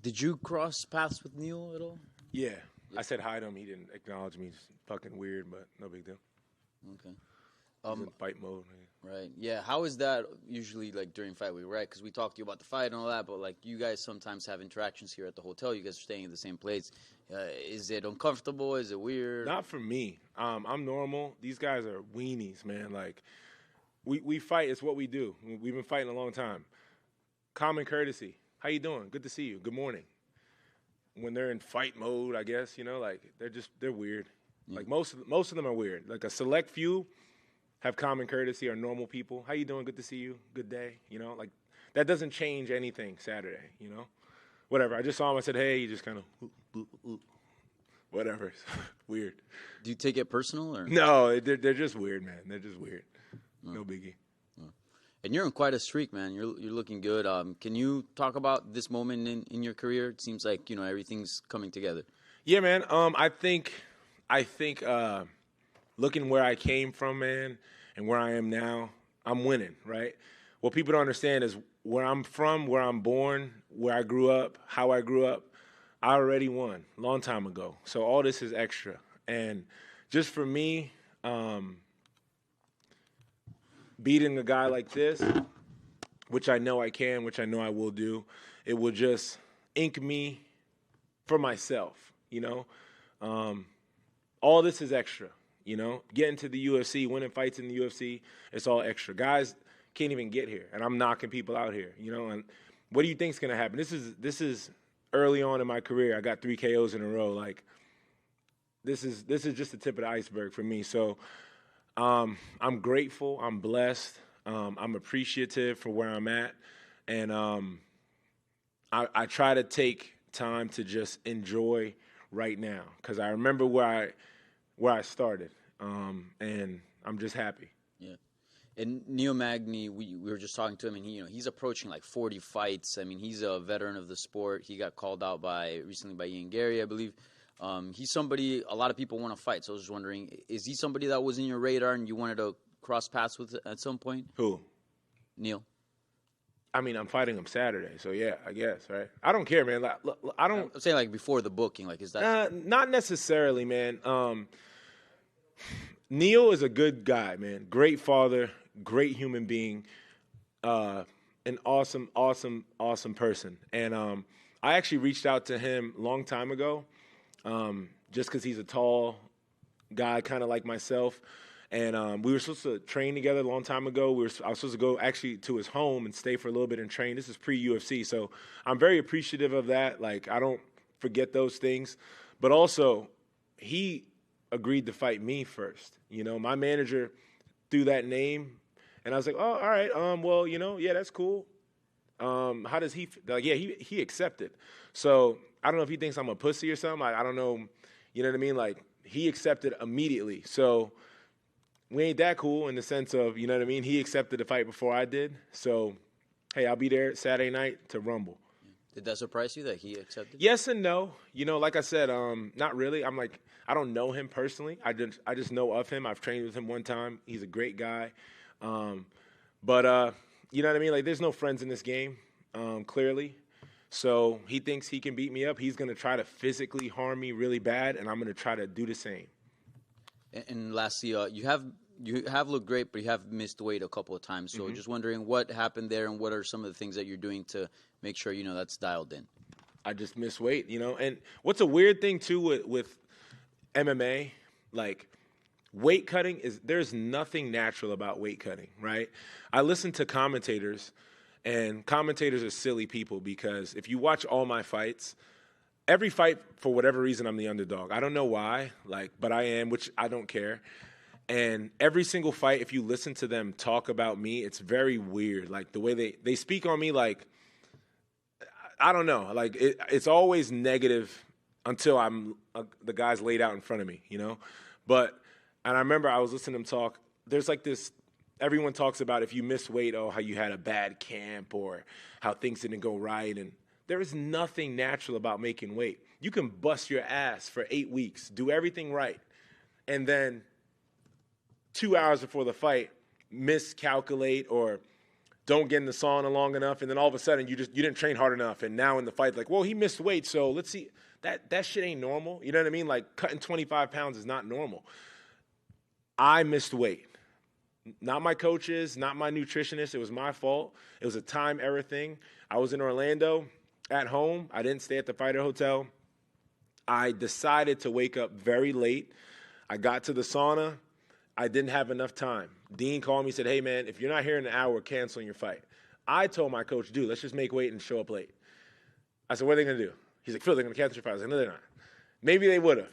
Did you cross paths with Neil at all? Yeah. I said hi to him. He didn't acknowledge me. It's fucking weird, but no big deal. Okay. He's in fight mode. Right. Yeah. How is that usually like during fight week, right? Because we talked to you about the fight and all that, but like you guys sometimes have interactions here at the hotel. You guys are staying in the same place. Is it uncomfortable? Is it weird? Not for me. I'm normal. These guys are weenies, man. Like, we fight. It's what we do. We've been fighting a long time. Common courtesy. How you doing? Good to see you. Good morning. When they're in fight mode, I guess, like they're weird. Yeah. Like most of them are weird. Like a select few have common courtesy, are normal people. How you doing? Good to see you. Good day. Like that doesn't change anything Saturday, Whatever. I just saw him. I said, hey, he just kind of, whatever. Weird. Do you take it personal? Or? No, they're just weird, man. They're just weird. No biggie. And you're in quite a streak, man. You're looking good. Can you talk about this moment in your career? It seems like, everything's coming together. Yeah, man. I think looking where I came from, man, and where I am now, I'm winning, right? What people don't understand is where I'm from, where I'm born, where I grew up, how I grew up, I already won a long time ago. So all this is extra. And just for me, beating a guy like this, which I know I can, which I know I will do, it will just ink me for myself, All this is extra, Getting to the UFC, winning fights in the UFC, it's all extra. Guys can't even get here, and I'm knocking people out here, And what do you think's going to happen? This is early on in my career. I got 3 KOs in a row. Like, this is just the tip of the iceberg for me. So, I'm grateful. I'm blessed. I'm appreciative for where I'm at. And I try to take time to just enjoy right now because I remember where I started. And I'm just happy. Yeah. And Neil Magny, we were just talking to him, and he's approaching like 40 fights. I mean, he's a veteran of the sport. He got called out recently by Ian Gary, I believe. He's somebody a lot of people want to fight. So I was just wondering, is he somebody that was in your radar and you wanted to cross paths with at some point? Who? Neil. I mean, I'm fighting him Saturday, so yeah, I guess, right? I don't care, man. I don't. I'm saying like before the booking, like is that? Not necessarily, man. Neil is a good guy, man. Great father, great human being, an awesome person. And I actually reached out to him a long time ago. Just because he's a tall guy, kind of like myself. And we were supposed to train together a long time ago. I was supposed to go actually to his home and stay for a little bit and train. This is pre-UFC, so I'm very appreciative of that. Like, I don't forget those things. But also, he agreed to fight me first. My manager threw that name, and I was like, oh, all right, well, yeah, that's cool. How does he like? Yeah, he accepted. So I don't know if he thinks I'm a pussy or something. I don't know. You know what I mean? Like, he accepted immediately. So we ain't that cool in the sense of, you know what I mean? He accepted the fight before I did. So, hey, I'll be there Saturday night to rumble. Did that surprise you that he accepted? Yes and no. Like I said, not really. I'm like, I don't know him personally. I just know of him. I've trained with him one time. He's a great guy. But you know what I mean? Like, there's no friends in this game, clearly. So he thinks he can beat me up. He's going to try to physically harm me really bad, and I'm going to try to do the same. And lastly, you have looked great, but you have missed weight a couple of times. So just wondering what happened there and what are some of the things that you're doing to make sure, that's dialed in. I just missed weight, And what's a weird thing, too, with MMA, like, weight cutting there's nothing natural about weight cutting, right? I listen to commentators, and commentators are silly people because if you watch all my fights, every fight, for whatever reason, I'm the underdog. I don't know why, but I am, which I don't care. And every single fight, if you listen to them talk about me, it's very weird. Like, the way they speak on me, like, I don't know. Like, it's always negative until the guy's laid out in front of me, But, and I remember I was listening to him talk. There's like this, everyone talks about if you miss weight, how you had a bad camp or how things didn't go right. And there is nothing natural about making weight. You can bust your ass for 8 weeks, do everything right, and then 2 hours before the fight, miscalculate or don't get in the sauna long enough, and then all of a sudden you didn't train hard enough, and now in the fight, like, well, he missed weight, so let's see. That shit ain't normal. You know what I mean? Like, cutting 25 pounds is not normal. I missed weight. Not my coaches, not my nutritionist. It was my fault. It was a time error thing. I was in Orlando at home. I didn't stay at the fighter hotel. I decided to wake up very late. I got to the sauna. I didn't have enough time. Dean called me and said, hey, man, if you're not here in an hour, we're canceling your fight. I told my coach, dude, let's just make weight and show up late. I said, what are they going to do? He's like, Phil, they're going to cancel your fight. I was like, no, they're not. Maybe they would have.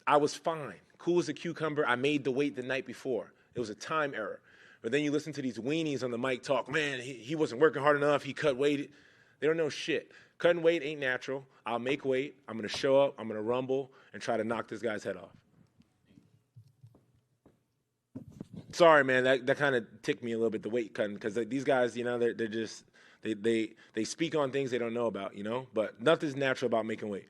I was fine. Cool as a cucumber. I made the weight the night before. It was a time error. But then you listen to these weenies on the mic talk, man, he wasn't working hard enough. He cut weight. They don't know shit. Cutting weight ain't natural. I'll make weight. I'm going to show up. I'm going to rumble and try to knock this guy's head off. Sorry, man, that kind of ticked me a little bit, the weight cutting, because these guys, you know, they're just they speak on things they don't know about, you know, but nothing's natural about making weight.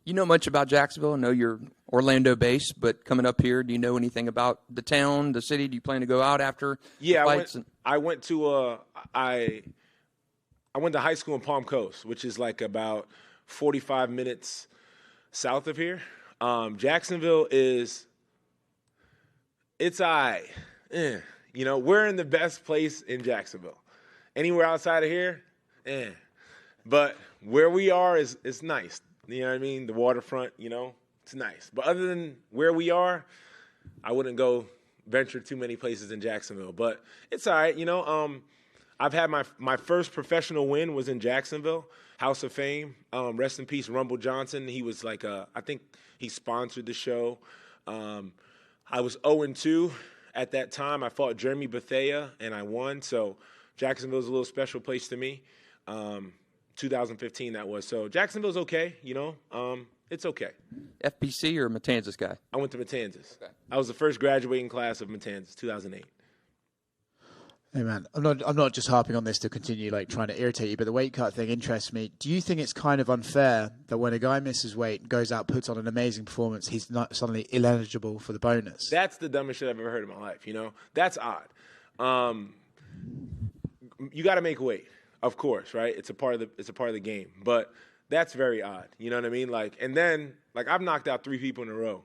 You know much about Jacksonville? I know you're Orlando-based, but coming up here, do you know anything about the town, the city? Do you plan to go out after fights? I went to high school in Palm Coast, which is like about 45 minutes south of here. Jacksonville is... It's you know, we're in the best place in Jacksonville. Anywhere outside of here, But where we are is nice. You know what I mean? The waterfront, you know, it's nice. But other than where we are, I wouldn't go venture too many places in Jacksonville. But it's all right, you know. I've had my first professional win was in Jacksonville, House of Fame. Rest in peace, Rumble Johnson. He was like I think he sponsored the show. I was 0-2 at that time. I fought Jeremy Bethea, and I won. So Jacksonville's a little special place to me. 2015 that was. So Jacksonville's okay, you know. It's okay. FPC or Matanzas guy? I went to Matanzas. Okay. I was the first graduating class of Matanzas, 2008. Hey man, I'm not just harping on this to continue like trying to irritate you, but the weight cut thing interests me. Do you think it's kind of unfair that when a guy misses weight, goes out, puts on an amazing performance, he's not suddenly ineligible for the bonus? That's the dumbest shit I've ever heard in my life, you know? That's odd. You got to make weight, of course, right? It's a part of the game, but that's very odd. You know what I mean? Like, and then like I've knocked out 3 people in a row.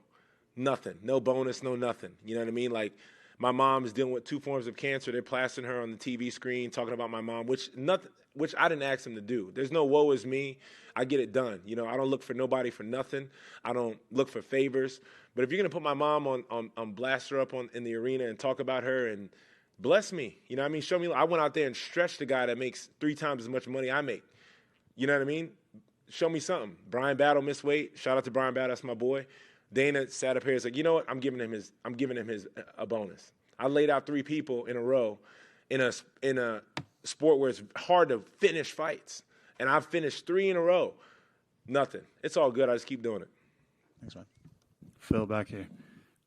Nothing. No bonus, no nothing. You know what I mean? Like, my mom is dealing with 2 forms of cancer. They're plastering her on the TV screen, talking about my mom, which I didn't ask them to do. There's no woe is me. I get it done. You know, I don't look for nobody for nothing. I don't look for favors. But if you're gonna put my mom on blast her up in the arena and talk about her and bless me, you know what I mean? Show me. I went out there and stretched the guy that makes 3 times as much money I make. You know what I mean? Show me something. Brian Battle missed weight. Shout out to Brian Battle. That's my boy. Dana sat up here and said, you know what? I'm giving him a bonus. I laid out 3 people in a row in a sport where it's hard to finish fights. And I've finished 3 in a row. Nothing. It's all good. I just keep doing it. Thanks, man. Phil, back here.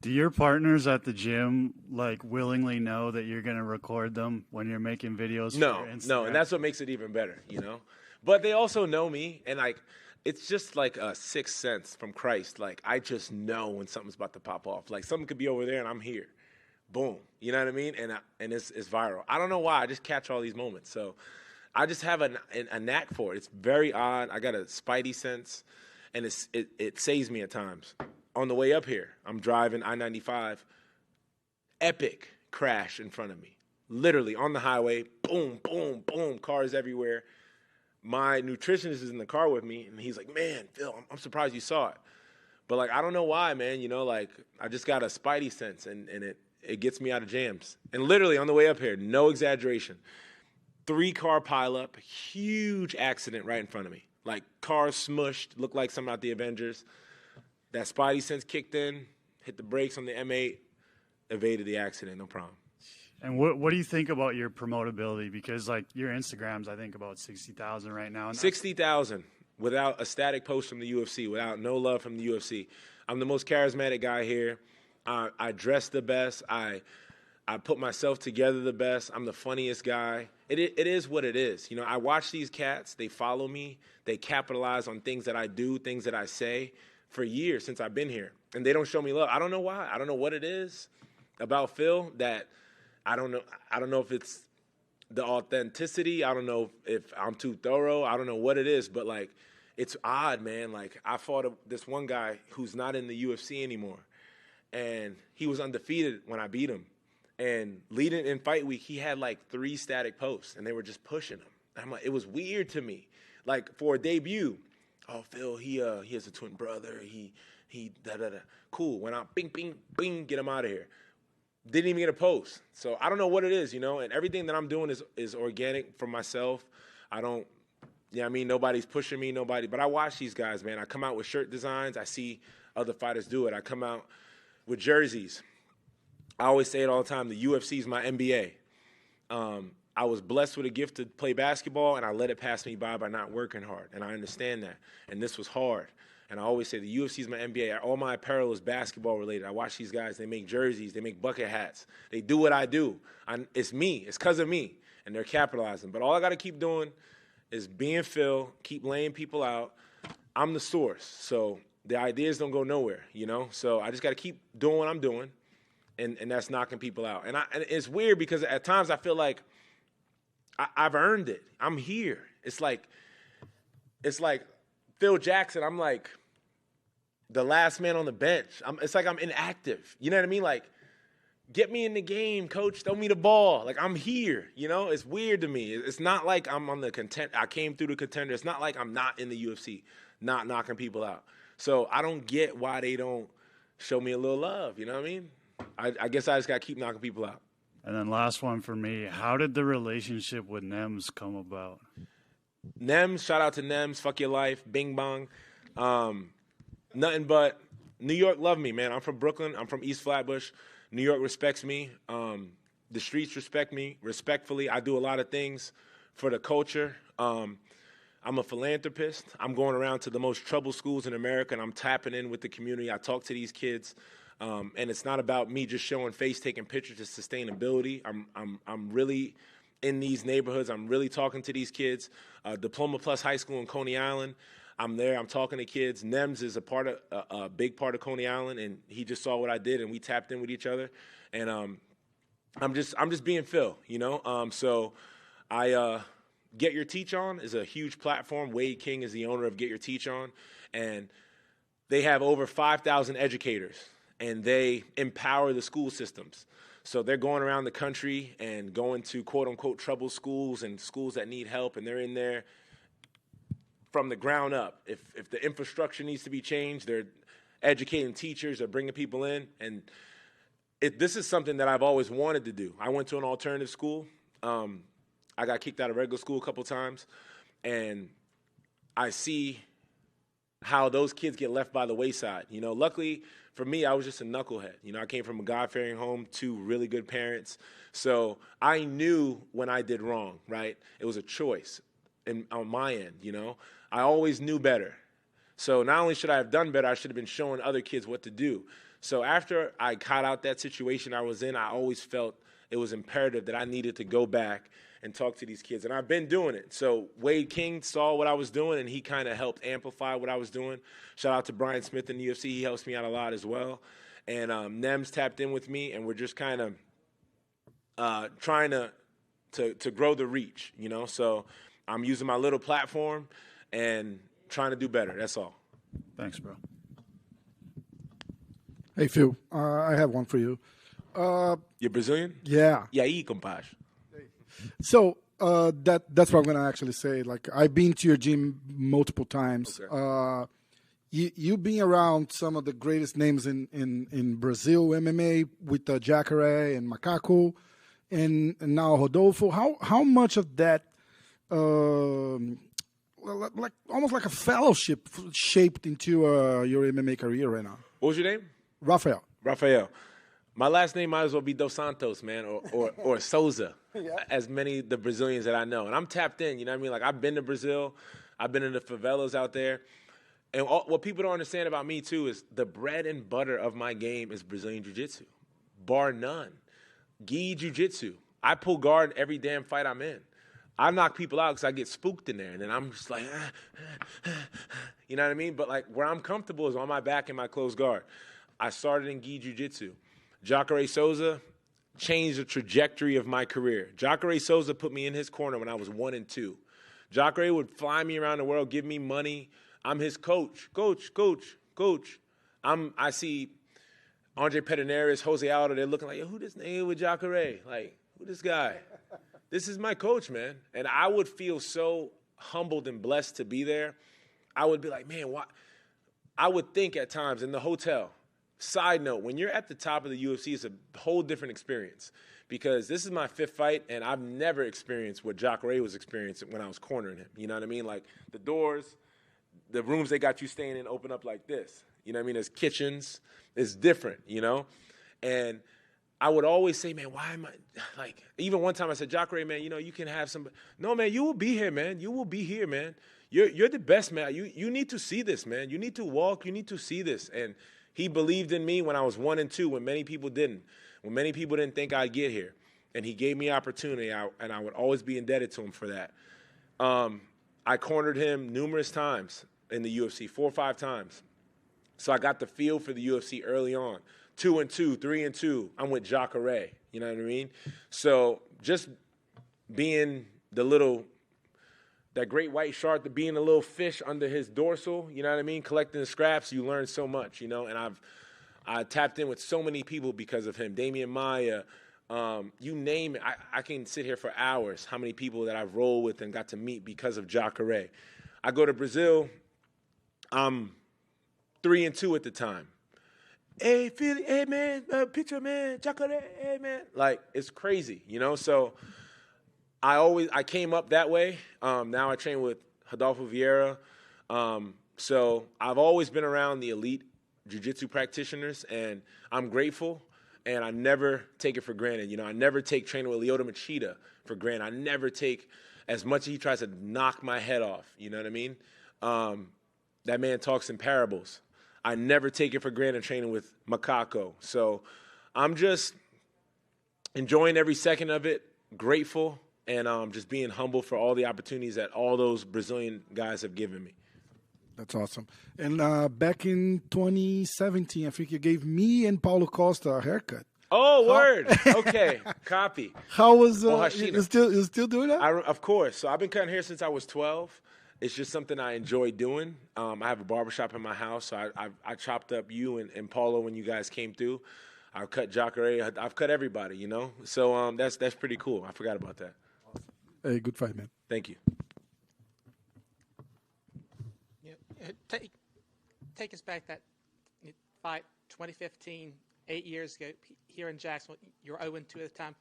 Do your partners at the gym like willingly know that you're going to record them when you're making videos? No, and that's what makes it even better, you know? But they also know me, and like, it's just like a sixth sense from Christ. Like, I just know when something's about to pop off. Like, something could be over there, and I'm here. Boom. You know what I mean? And it's viral. I don't know why. I just catch all these moments. So I just have a knack for it. It's very odd. I got a spidey sense, and it saves me at times. On the way up here, I'm driving I-95. Epic crash in front of me. Literally on the highway. Boom, boom, boom. Cars everywhere. My nutritionist is in the car with me, and he's like, man, Phil, I'm surprised you saw it. But, like, I don't know why, man. You know, like, I just got a spidey sense, and it gets me out of jams. And literally on the way up here, no exaggeration, 3-car pileup, huge accident right in front of me. Like, cars smushed, looked like something out the Avengers. That spidey sense kicked in, hit the brakes on the M8, evaded the accident, no problem. And what do you think about your promotability? Because, like, your Instagram's, I think, about 60,000 right now. 60,000 without a static post from the UFC, without no love from the UFC. I'm the most charismatic guy here. I dress the best. I put myself together the best. I'm the funniest guy. It is what it is. You know, I watch these cats. They follow me. They capitalize on things that I do, things that I say for years since I've been here. And they don't show me love. I don't know why. I don't know what it is about Phil that I don't know if it's the authenticity. I don't know if I'm too thorough. I don't know what it is, but like, it's odd, man. Like, I fought this one guy who's not in the UFC anymore, and he was undefeated when I beat him. And leading in fight week, he had like 3 static posts, and they were just pushing him. And I'm like, it was weird to me. Like, for a debut, oh, Phil, he has a twin brother. He da-da-da. Cool. Went out, bing, bing, bing, get him out of here. Didn't even get a post. So I don't know what it is, you know, and everything that I'm doing is organic for myself. I don't, nobody's pushing me, nobody. But I watch these guys, man. I come out with shirt designs. I see other fighters do it. I come out with jerseys. I always say it all the time, the UFC is my NBA. I was blessed with a gift to play basketball, and I let it pass me by not working hard, and I understand that. And this was hard. And I always say the UFC is my NBA. All my apparel is basketball related. I watch these guys. They make jerseys. They make bucket hats. They do what I do. It's me. It's because of me, and they're capitalizing. But all I got to keep doing is being Phil, keep laying people out. I'm the source, so the ideas don't go nowhere, you know? So I just got to keep doing what I'm doing, and that's knocking people out. And it's weird because at times I feel like I've earned it. I'm here. It's like Phil Jackson, I'm like the last man on the bench. It's like I'm inactive. You know what I mean? Like, get me in the game, coach. Throw me the ball. Like, I'm here. You know, it's weird to me. It's not like I'm on the contender. I came through the contender. It's not like I'm not in the UFC, not knocking people out. So I don't get why they don't show me a little love. You know what I mean? I guess I just got to keep knocking people out. And then last one for me, how did the relationship with Nems come about? Nems, shout out to Nems, fuck your life, bing bong. Nothing but New York love me, man. I'm from Brooklyn. I'm from East Flatbush. New York respects me. The streets respect me respectfully. I do a lot of things for the culture. I'm a philanthropist. I'm going around to the most troubled schools in America, and I'm tapping in with the community. I talk to these kids. And it's not about me just showing face, taking pictures to sustainability. I'm really in these neighborhoods. I'm really talking to these kids. Diploma Plus High School in Coney Island. I'm there. I'm talking to kids. Nems is a big part of Coney Island, and he just saw what I did, and we tapped in with each other. And I'm just being Phil, you know. So I Get Your Teach On is a huge platform. Wade King is the owner of Get Your Teach On, and they have over 5,000 educators, and they empower the school systems. So they're going around the country and going to quote-unquote troubled schools and schools that need help, and they're in there from the ground up. If the infrastructure needs to be changed, they're educating teachers, they're bringing people in. And this is something that I've always wanted to do. I went to an alternative school. I got kicked out of regular school a couple times, and I see how those kids get left by the wayside. You know, luckily for me, I was just a knucklehead. You know, I came from a God-fearing home, 2 really good parents. So I knew when I did wrong, right? It was a choice on my end, you know. I always knew better. So not only should I have done better, I should have been showing other kids what to do. So after I got out that situation I was in, I always felt it was imperative that I needed to go back and talk to these kids. And I've been doing it. So Wade King saw what I was doing, and he kind of helped amplify what I was doing. Shout out to Brian Smith in the UFC. He helps me out a lot as well. And Nems tapped in with me, and we're just kind of trying to grow the reach, you know. So I'm using my little platform and trying to do better. That's all. Thanks, bro. Hey, Phil, I have one for you. You're Brazilian? Yeah. E aí, compadre? So that's what I'm gonna actually say. Like, I've been to your gym multiple times. Okay. You've been around some of the greatest names in Brazil MMA with Jacare and Macaco, and now Rodolfo. How much of that, like almost like a fellowship, shaped into your MMA career right now? What was your name? Rafael. Rafael. My last name might as well be Dos Santos, man, or Souza, as many of the Brazilians that I know. And I'm tapped in, you know what I mean? Like, I've been to Brazil. I've been in the favelas out there. And what people don't understand about me, too, is the bread and butter of my game is Brazilian Jiu-Jitsu, bar none. Gi Jiu-Jitsu. I pull guard every damn fight I'm in. I knock people out because I get spooked in there, and then I'm just like, you know what I mean? But, like, where I'm comfortable is on my back in my closed guard. I started in Gi Jiu-Jitsu. Jacare Souza, changed the trajectory of my career. Jacare Souza put me in his corner when I was 1-2. Jacare would fly me around the world, give me money. I'm his coach. Coach. I see Andre Pederneiras, Jose Aldo, they're looking like, yo, who this nigga with Jacare? Like, who this guy? This is my coach, man. And I would feel so humbled and blessed to be there. I would be like, man, why? I would think at times in the hotel. Side note, when you're at the top of the UFC, it's a whole different experience because this is my 5th fight, and I've never experienced what Jacare was experiencing when I was cornering him. You know what I mean? Like the doors, the rooms they got you staying in open up like this. You know what I mean? There's kitchens. It's different, you know? And I would always say, man, why am I, like, even one time I said, Jacare, man, you know, you can have somebody. No, man, you will be here, man. You will be here, man. You're the best, man. You need to see this, man. You need to walk. You need to see this. And he believed in me when I was 1-2, when many people didn't. When many people didn't think I'd get here. And he gave me opportunity, and I would always be indebted to him for that. I cornered him numerous times in the UFC, 4 or 5 times. So I got the feel for the UFC early on. 2-2, 3-2, I'm with Jacare. You know what I mean? So just being that great white shark, being a little fish under his dorsal, you know what I mean? Collecting the scraps, you learn so much, you know? And I tapped in with so many people because of him. Damian Maia, you name it. I can sit here for hours, how many people that I've rolled with and got to meet because of Jacare. I go to Brazil, I'm 3-2 at the time. Hey, Phil, hey, man, picture, man, Jacare, hey, man. Like, it's crazy, you know? So I came up that way. Now I train with Rodolfo Vieira. So I've always been around the elite jiu-jitsu practitioners, and I'm grateful, and I never take it for granted. You know, I never take training with Lyoto Machida for granted. I never take, as much as he tries to knock my head off, you know what I mean? That man talks in parables. I never take it for granted training with Macaco. So I'm just enjoying every second of it, grateful, and just being humble for all the opportunities that all those Brazilian guys have given me. That's awesome. And back in 2017, I think you gave me and Paulo Costa a haircut. Oh, word. Okay, copy. How was you still doing that? Of course. So I've been cutting hair since I was 12. It's just something I enjoy doing. I have a barbershop in my house, so I chopped up you and Paulo when you guys came through. I cut Jacare. I've cut everybody, you know. So that's pretty cool. I forgot about that. Awesome. Hey, good fight, man. Thank you. Take us back that fight 2015, 8 years ago here in Jacksonville. You were 0-2 at the time.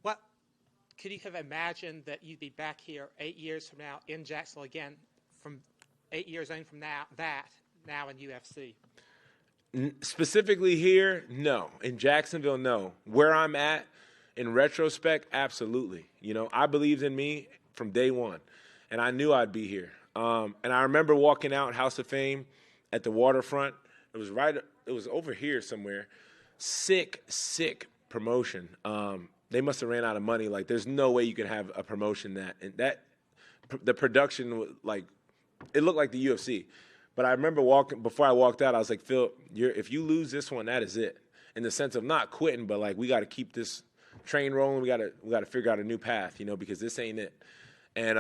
What could you have imagined that you'd be back here 8 years from now in Jacksonville again, from 8 years on from now in UFC? Specifically here, no. In Jacksonville, no. Where I'm at, in retrospect, absolutely. You know, I believed in me from day one, and I knew I'd be here. And I remember walking out House of Fame at the waterfront. It was over here somewhere. Sick promotion. They must have ran out of money. Like, there's no way you can have a promotion the production, like, it looked like the UFC. But I remember before I walked out, I was like, Phil, if you lose this one, that is it. In the sense of not quitting, but like, we got to keep this train rolling. We got to figure out a new path, you know, because this ain't it. And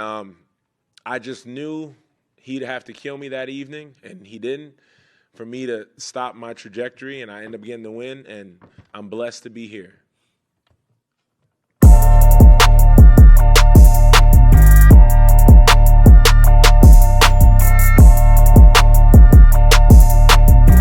I just knew he'd have to kill me that evening, and he didn't, for me to stop my trajectory, and I ended up getting the win, and I'm blessed to be here.